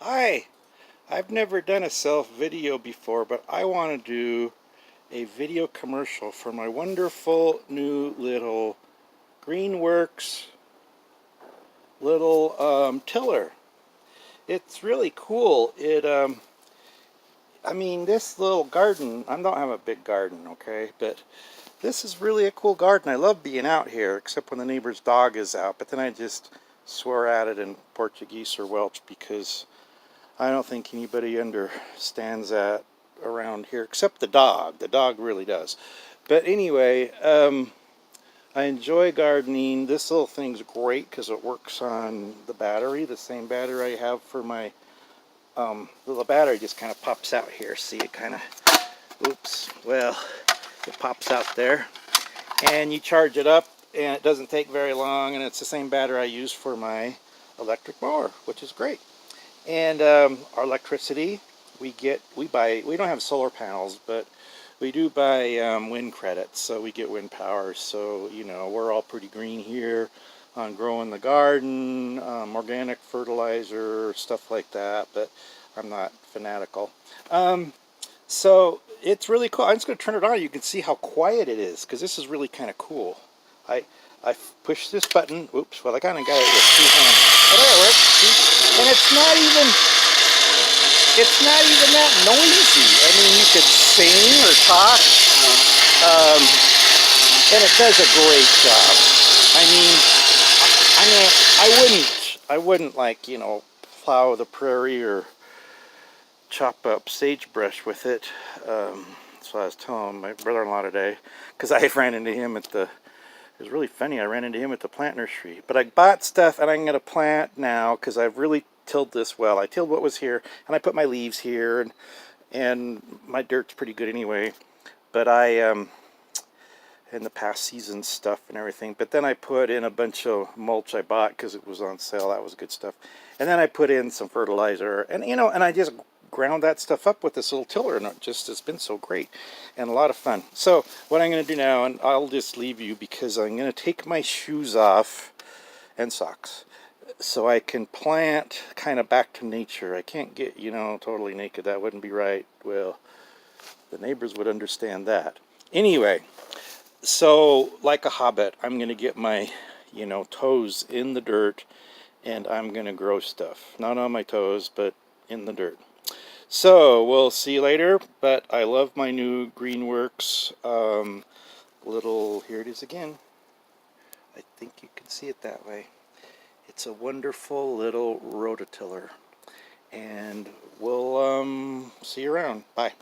Hi, I've never done a self video before, but I want to do a video commercial for my wonderful new little Greenworks little tiller. It's really cool. I mean, this little garden, I don't have a big garden, okay, but this is really a cool garden. I love being out here, except when the neighbor's dog is out, but then I just swear at it in Portuguese or Welsh because I don't think anybody understands that around here, except the dog. The dog really does. But anyway, I enjoy gardening. This little thing's great because it works on the battery, the same battery I have for my little battery just kind of pops out here. See, it kind of, oops, well, it pops out there. And you charge it up, and it doesn't take very long, and it's the same battery I use for my electric mower, which is great. And our electricity, we don't have solar panels, but we do buy wind credits, so we get wind power. So, you know, we're all pretty green here on growing the garden, organic fertilizer, stuff like that, but I'm not fanatical. So it's really cool. I'm just going to turn it on. You can see how quiet it is, because this is really kind of cool. I, I push this button. Oops, well, I kind of got it with two hands. Oh, there it works. See? And it's not even that noisy. I mean, you could sing or talk, and it does a great job. I wouldn't like, you know, plow the prairie or chop up sagebrush with it. So I was telling my brother-in-law today, because I ran into him at the, it was really funny, I ran into him at the plant nursery. But I bought stuff and I'm going to plant now because I've really tilled this well. I tilled what was here and I put my leaves here, and my dirt's pretty good anyway. But in the past season stuff and everything. But then I put in a bunch of mulch I bought because it was on sale. That was good stuff. And then I put in some fertilizer, and you know, and I just ground that stuff up with this little tiller, and it's been so great and a lot of fun. So what I'm going to do now, and I'll just leave you because I'm going to take my shoes off and socks so I can plant kind of back to nature. I can't get, you know, totally naked. That wouldn't be right. Well, the neighbors would understand that. Anyway, so like a hobbit, I'm going to get my, you know, toes in the dirt, and I'm going to grow stuff. Not on my toes, but in the dirt. So we'll see you later, but I love my new Greenworks little, here it is again. I think you can see it that way. It's a wonderful little rototiller, and we'll see you around. Bye.